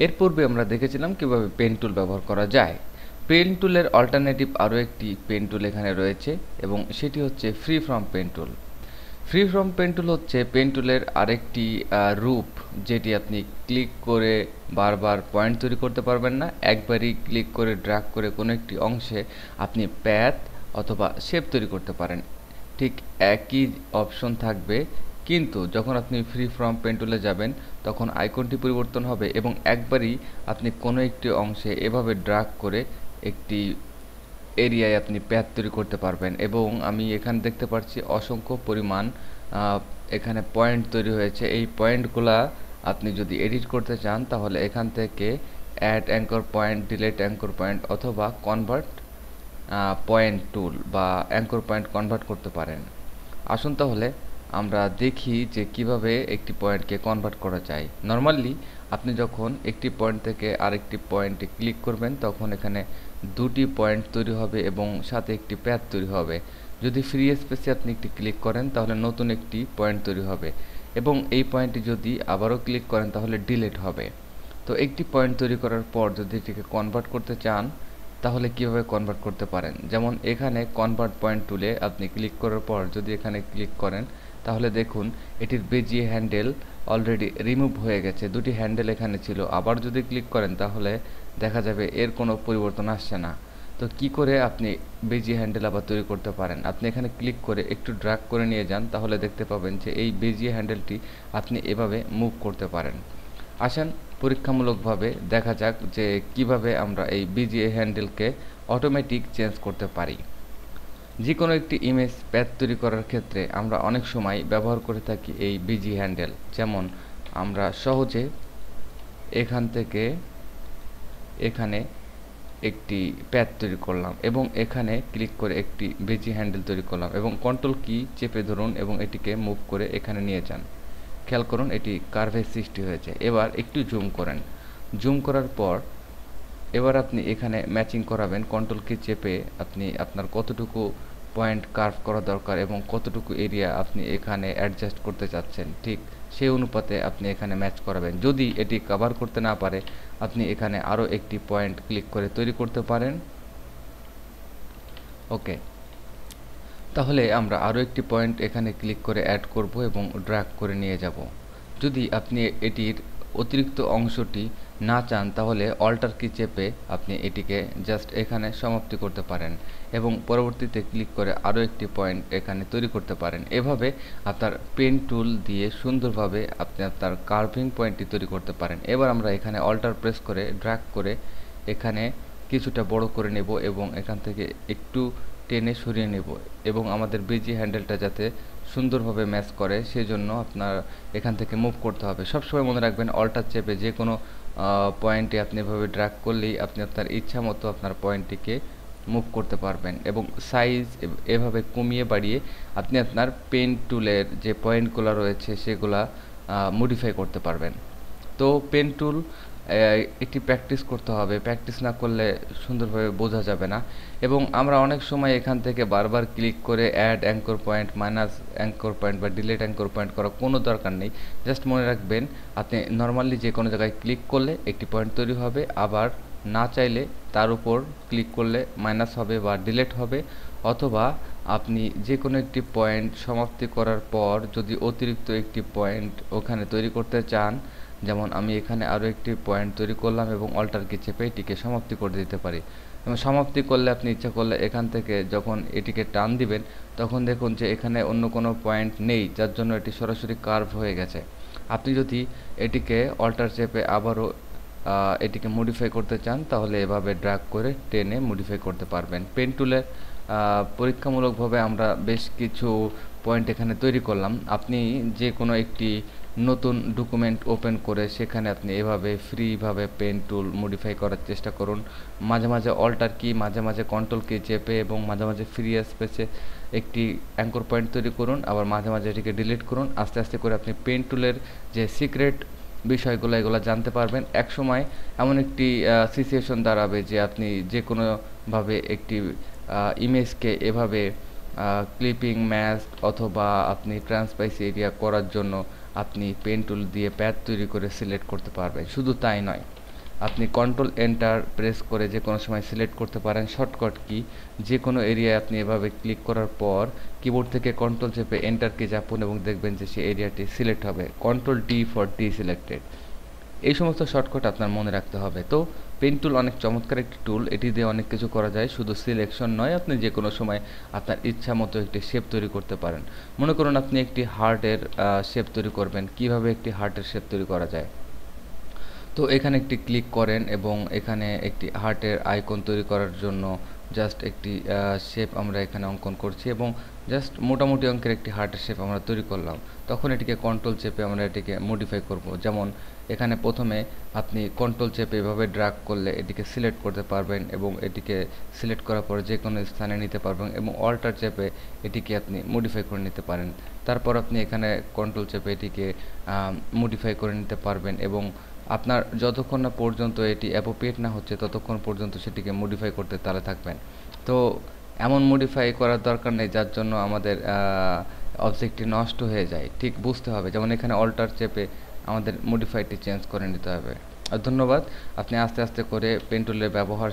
এর পূর্বে আমরা দেখেছিলাম কিভাবে পেন টুল ব্যবহার করা যায়। পেন টুলের অল্টারনেটিভ আরও একটি পেন টুল এখানে রয়েছে এবং সেটি হচ্ছে free from pen tool. Free from pen tool হচ্ছে পেন টুলের আরেকটি রূপ, যেটি আপনি ক্লিক করে বারবার পয়েন্ট তৈরি করতে পারবেন না। একবারই ক্লিক করে ড্র্যাগ করে কোনো একটি অংশে আপনি প্যাথ অথবা শেপ তৈরি করতে পারেন। ঠিক একই অপশন থাকবে, কিন্তু যখন আপনি ফ্রি ফ্রম পেন টুলে যাবেন তখন আইকনটি পরিবর্তন হবে এবং একবারই আপনি কোনো একটি অংশে এভাবে ড্র্যাগ করে একটি এরিয়ায় আপনি প্যাথ তৈরি করতে পারবেন। এবং আমি এখানে দেখতে পাচ্ছি অসংখ্য পরিমাণ এখানে পয়েন্ট তৈরি হয়েছে। এই পয়েন্টগুলা আপনি যদি এডিট করতে চান তাহলে এখান থেকে add anchor point, delete anchor point অথবা কনভার্ট পয়েন্ট টুল বা অ্যাঙ্কর পয়েন্ট কনভার্ট করতে পারেন। আসুন তাহলে আমরা দেখি যে কিভাবে একটি পয়েন্টকে কনভার্ট করা যায়। নর্মালি আপনি যখন একটি পয়েন্ট থেকে আরেকটি পয়েন্টে ক্লিক করবেন তখন এখানে দুটি পয়েন্ট তৈরি হবে এবং সাথে একটি প্যাথ তৈরি হবে। যদি ফ্রি স্পেসে আপনি একটি ক্লিক করেন তাহলে নতুন একটি পয়েন্ট তৈরি হবে এবং এই পয়েন্টটি যদি আবারও ক্লিক করেন তাহলে ডিলিট হবে। তো একটি পয়েন্ট তৈরি করার পর যদি এটিকে কনভার্ট করতে চান তাহলে কিভাবে কনভার্ট করতে পারেন, যেমন এখানে কনভার্ট পয়েন্ট টুলে আপনি ক্লিক করার পর যদি এখানে ক্লিক করেন তাহলে দেখুন এটির বেজিয়ে হ্যান্ডেল অলরেডি রিমুভ হয়ে গেছে। দুটি হ্যান্ডেল এখানে ছিল, আবার যদি ক্লিক করেন তাহলে দেখা যাবে এর কোনো পরিবর্তন আসছে না। তো কি করে আপনি বেজিয়ে হ্যান্ডেল আবার তৈরি করতে পারেন, আপনি এখানে ক্লিক করে একটু ড্র্যাগ করে নিয়ে যান তাহলে দেখতে পাবেন যে এই বেজিয়ে হ্যান্ডেলটি আপনি এভাবে মুভ করতে পারেন। আসেন পরীক্ষামূলকভাবে দেখা যাক যে কিভাবে আমরা এই বিজিএ হ্যান্ডেলকে অটোমেটিক চেঞ্জ করতে পারি। যে কোনো একটি ইমেজ প্যাথ তৈরি করার ক্ষেত্রে আমরা অনেক সময় ব্যবহার করে থাকি এই বিজি হ্যান্ডেল। যেমন আমরা সহজে এখান থেকে এখানে একটি প্যাথ তৈরি করলাম এবং এখানে ক্লিক করে একটি বিজি হ্যান্ডেল তৈরি করলাম এবং কন্ট্রোল কি চেপে ধরুন এবং এটিকে মুভ করে এখানে নিয়ে যান। খেয়াল করুন এটি কার্ভের সৃষ্টি হয়েছে। এবার একটু জুম করেন, জুম করার পর এবার আপনি এখানে ম্যাচিং করাবেন। কন্ট্রোল কি চেপে আপনি আপনার কতটুকু পয়েন্ট কার্ভ করা দরকার এবং কতটুকু এরিয়া আপনি এখানে অ্যাডজাস্ট করতে চাচ্ছেন ঠিক সেই অনুপাতে আপনি এখানে ম্যাচ করাবেন। যদি এটি কভার করতে না পারে আপনি এখানে আরও একটি পয়েন্ট ক্লিক করে তৈরি করতে পারেন। ওকে, তাহলে আমরা আরও একটি পয়েন্ট এখানে ক্লিক করে অ্যাড করব এবং ড্র্যাগ করে নিয়ে যাব। যদি আপনি এটির অতিরিক্ত অংশটি না চান তাহলে অল্টার কি চেপে আপনি এটিকে জাস্ট এখানে সমাপ্তি করতে পারেন এবং পরবর্তীতে ক্লিক করে আরও একটি পয়েন্ট এখানে তৈরি করতে পারেন। এভাবে আপনার পেন টুল দিয়ে সুন্দরভাবে আপনি আপনার কার্ভিং পয়েন্টটি তৈরি করতে পারেন। এবার আমরা এখানে অল্টার প্রেস করে ড্র্যাগ করে এখানে কিছুটা বড় করে নেব এবং এখান থেকে একটু টেনে সরিয়ে নেব এবং আমাদের বিজি হ্যান্ডেলটা যাতে সুন্দরভাবে ম্যাচ করে সেজন্য আপনার এখান থেকে মুভ করতে হবে। সবসময় মনে রাখবেন অল্টার চেপে যে কোনো পয়েন্টে আপনি এভাবে ড্র্যাগ করলেই আপনি আপনার ইচ্ছা মতো আপনার পয়েন্টটিকে মুভ করতে পারবেন এবং সাইজ এভাবে কমিয়ে বাড়িয়ে আপনি আপনার পেন টুলের যে পয়েন্টগুলো রয়েছে সেগুলা মডিফাই করতে পারবেন। তো পেন টুল একটি প্র্যাকটিস করতে হবে, প্র্যাকটিস না করলে সুন্দরভাবে বোঝা যাবে না। এবং আমরা অনেক সময় এখান থেকে বারবার ক্লিক করে add anchor point, minus anchor point বা ডিলিট অ্যাঙ্কর পয়েন্ট করার কোনো দরকার নেই। জাস্ট মনে রাখবেন আপনি নর্মালি যে কোনো জায়গায় ক্লিক করলে একটি পয়েন্ট তৈরি হবে, আবার না চাইলে তার উপর ক্লিক করলে মাইনাস হবে বা ডিলিট হবে, অথবা আপনি যে কোনো একটি পয়েন্ট সমাপ্তি করার পর যদি অতিরিক্ত একটি পয়েন্ট ওখানে তৈরি করতে চান, যেমন আমি এখানে আরও একটি পয়েন্ট তৈরি করলাম এবং অল্টার কি চেপে এটিকে সমাপ্তি করে দিতে পারি। এবং সমাপ্তি করলে আপনি ইচ্ছা করলে এখান থেকে যখন এটিকে টান দিবেন তখন দেখুন যে এখানে অন্য কোনো পয়েন্ট নেই, যার জন্য এটি সরাসরি কার্ভ হয়ে গেছে। আপনি যদি এটিকে অল্টার চেপে আবারও এটিকে মডিফাই করতে চান তাহলে এভাবে ড্র্যাগ করে টেনে মডিফাই করতে পারবেন। পেন টুলের পরীক্ষামূলকভাবে আমরা বেশ কিছু পয়েন্ট এখানে তৈরি করলাম। আপনি যে কোনো একটি নতুন ডকুমেন্ট ওপেন করে সেখানে আপনি এভাবে ফ্রিভাবে পেন টুল মডিফাই করার চেষ্টা করুন। মাঝে মাঝে অল্টার কি, মাঝে মাঝে কন্ট্রোল কি চেপে এবং মাঝে মাঝে ফ্রি স্পেসে একটি অ্যাঙ্কর পয়েন্ট তৈরি করুন, আবার মাঝে মাঝে এটিকে ডিলিট করুন। আস্তে আস্তে করে আপনি পেন টুলের যে সিক্রেট বিষয়গুলো এগুলো জানতে পারবেন। একসময় এমন একটি সিচুয়েশন দাঁড়াবে যে আপনি যে কোনোভাবে একটি ইমেজকে এভাবে ক্লিপিং, ম্যাস্ক অথবা আপনি ট্রান্সপাইস এরিয়া করার জন্য আপনি পেন টুল দিয়ে প্যাথ তৈরি করে সিলেক্ট করতে পারবেন। শুধু তাই নয়, আপনি কন্ট্রোল এন্টার প্রেস করে যে কোনো সময় সিলেক্ট করতে পারেন শর্টকাট কি। যে কোনো এরিয়ায় আপনি এভাবে ক্লিক করার পর কিবোর্ড থেকে কন্ট্রোল চেপে এন্টার কি চাপুন এবং দেখবেন যে সেই এরিয়াটি সিলেক্ট হবে। Control D for D selected. এই সমস্ত শর্টকাট আপনার মনে রাখতে হবে। তো পেন টুল অনেক চমৎকার একটি টুল, এটি দিয়ে অনেক কিছু করা যায়, শুধু সিলেকশন নয়, আপনি যে কোনো সময় আপনার ইচ্ছা মতো একটি শেপ তৈরি করতে পারেন। মনে করুন আপনি একটি হার্টের শেপ তৈরি করবেন, কিভাবে একটি হার্টের শেপ তৈরি করা যায়। তো এখানে একটি ক্লিক করেন এবং এখানে একটি হার্টের আইকন তৈরি করার জন্য জাস্ট একটি শেপ আমরা এখানে অঙ্কন করছি এবং জাস্ট মোটামুটি অঙ্কের একটি হার্টের শেপ আমরা তৈরি করলাম। তখন এটিকে কন্ট্রোল চেপে আমরা এটিকে মডিফাই করব। যেমন এখানে প্রথমে আপনি কন্ট্রোল চেপে এভাবে ড্র্যাগ করলে এটিকে সিলেক্ট করতে পারবেন এবং এটিকে সিলেক্ট করার পরে যে কোনো স্থানে নিতে পারবেন এবং অল্টার চেপে এটিকে আপনি মডিফাই করে নিতে পারেন। তারপর আপনি এখানে কন্ট্রোল চেপে এটিকে মডিফাই করে নিতে পারবেন এবং আপনার যতক্ষণ না পর্যন্ত এটি অ্যাপ্রোপ্রিয়েট না হচ্ছে ততক্ষণ পর্যন্ত সেটিকে মডিফাই করতে তালে থাকবেন। তো এমন মডিফাই করার দরকার নেই যার জন্য আমাদের অবজেক্টটি নষ্ট হয়ে যায়, ঠিক বুঝতে হবে। যেমন এখানে অল্টার চেপে আমাদের মডিফাইটি চেঞ্জ করে নিতে হবে। আর ধন্যবাদ, আপনি আস্তে আস্তে করে পেন টুলের ব্যবহার